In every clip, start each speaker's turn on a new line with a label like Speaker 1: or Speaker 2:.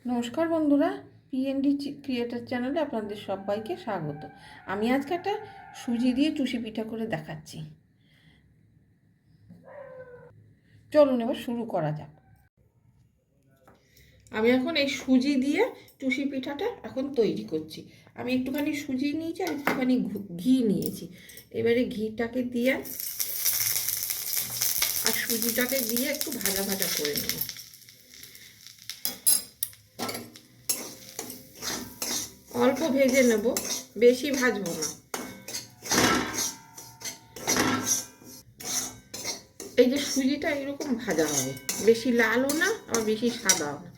Speaker 1: নমস্কার বন্ধুরা, PND creator চ্যানেলে আপনাদের সবাইকে স্বাগত। আমি আজকে একটা সুজি দিয়ে চুষি পিঠা করে দেখাচ্ছি। চলুন এবার শুরু করা যাক। আমি এখন এই সুজি দিয়ে চুষি পিঠাটা এখন তৈরি করছি। আমি একটুখানি সুজি নিয়েছি আর একটুখানি ঘি নিয়েছি। এবারে ঘিটাকে দিয়ে আর সুজিটাকে দিয়ে একটু ভাজা ভাজা করে নেব। অল্প ভেজে নেব, বেশি ভাজবো না। এই যে সুজিটা এরকম ভাজা হবে, বেশি লালও না আর বেশি সাদাও না।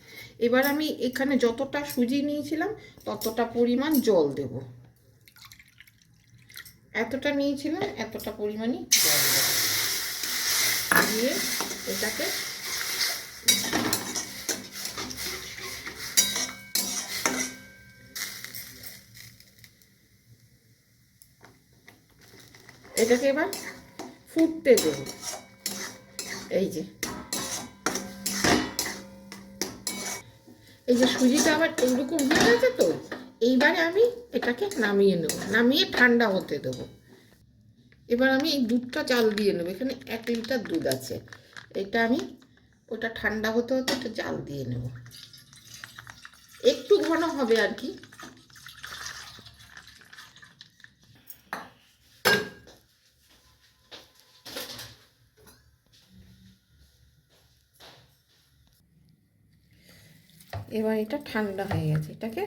Speaker 1: এবার আমি এখানে যতটা সুজি নিয়েছিলাম ততটা পরিমাণ জল দেব। এতটা নিয়েছিলাম, এতটা পরিমাণই জল দেব। দিয়ে এটাকে এবার ফুটতে দেব। এই যে সুজিটা আবার এইরকম হয়ে গেছে। তো এইবারে আমি এটাকে নামিয়ে নেব, নামিয়ে ঠান্ডা হতে দেবো। এবার আমি এই দুধটা জাল দিয়ে নেবো। এখানে 1 লিটার দুধ আছে। এটা আমি ওটা ঠান্ডা হতে হতে একটা জাল দিয়ে নেব। একটু ঘন হবে আর কি। এবার এটা ঠান্ডা হয়ে গেছে, এটাকে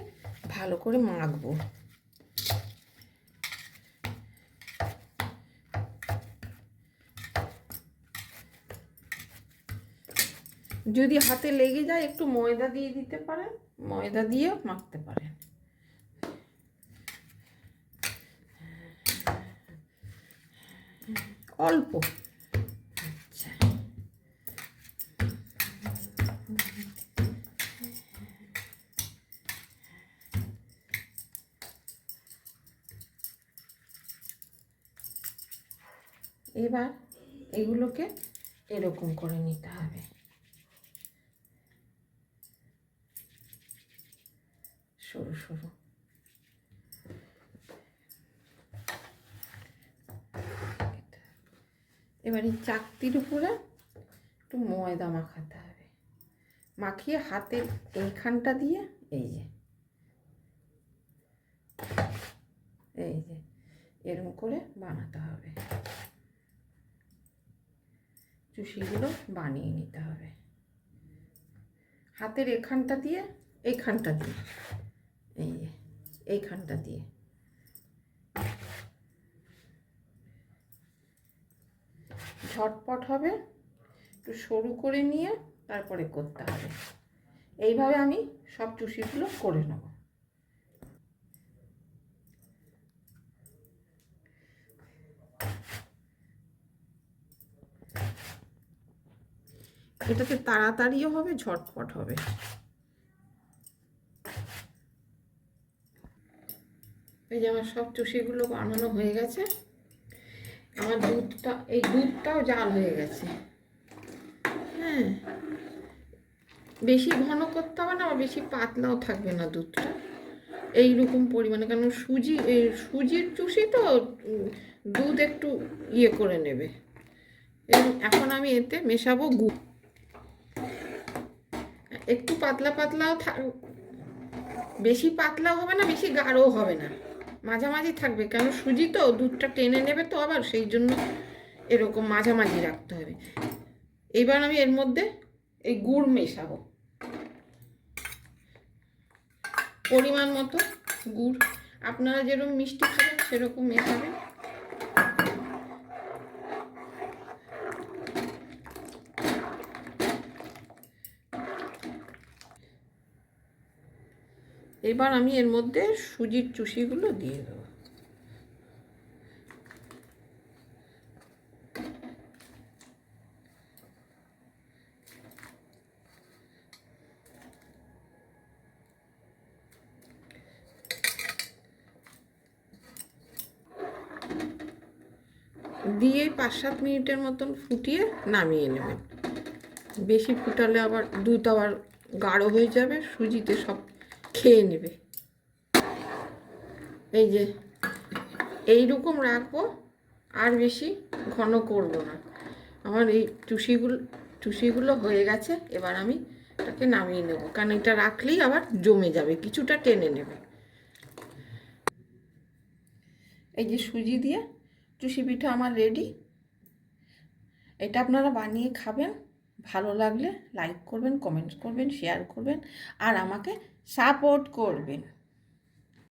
Speaker 1: ভালো করে মাখবো। যদি হাতে লেগে যায় একটু ময়দা দিয়ে দিতে পারেন, ময়দা দিয়েও মাখতে পারেন। অল্প। আচ্ছা, এবার এগুলোকে এরকম করে নিতে হবে, সরু সরু। এবার এই চাকতির উপরে একটু ময়দা মাখাতে হবে। মাখিয়ে হাতের এইখানটা দিয়ে এই যে এরকম করে বানাতে হবে। চুষিগুলো বানিয়ে নিতে হবে হাতের এখানটা দিয়ে, এইখানটা দিয়ে, এই যে এইখানটা দিয়ে। ঝটপট হবে, একটু সরু করে নিয়ে তারপরে করতে হবে। এইভাবে আমি সব চুষিগুলো করে নেব। এটাতে তাড়াতাড়িও হবে, ঝটপট হবে। এই যে আমার সব চুষিগুলো বানানো হয়ে গেছে। আমার দুধটাও জাল হয়ে গেছে। হ্যাঁ, বেশি ঘন করতে হবে না, আবার বেশি পাতলাও থাকবে না দুধটা। এইরকম পরিমাণে, কারণ সুজির চুষি তো দুধ একটু ইয়ে করে নেবে। এখন আমি এতে মেশাবো গুড়। একটু পাতলা পাতলাও বেশি পাতলাও হবে না, বেশি গাঢ়ও হবে না, মাঝামাঝি থাকবে। কেন সুজি তো দুধটা টেনে নেবে, তো আবার সেই জন্য এরকম মাঝামাঝি রাখতে হবে। এবার আমি এর মধ্যে এই গুড় মেশাবো, পরিমাণ মতো গুড়। আপনারা যেরকম মিষ্টি খাবেন সেরকম মেশাবেন। এবার আমি এর মধ্যে সুজির চুষিগুলো দিয়ে দেবো। দিয়ে 5-7 মিনিটের মতন ফুটিয়ে নামিয়ে নেবেন। বেশি ফুটালে আবার দুধ আবার গাঢ় হয়ে যাবে, সুজিতে সব খেয়ে নেবে। এই যে এইরকম রাখবো, আর বেশি ঘন করব না। আমার এই টুসিগুলো হয়ে গেছে। এবার আমি এটাকে নামিয়ে নেব, কারণ এটা রাখলেই আবার জমে যাবে, কিছুটা টেনে নেবে। এই যে সুজি দিয়ে টুসি পিঠা আমার রেডি। এটা আপনারা বানিয়ে খাবেন। ভালো লাগলে লাইক করবেন, কমেন্টস করবেন, শেয়ার করবেন, আর আমাকে সাপোর্ট করবেন।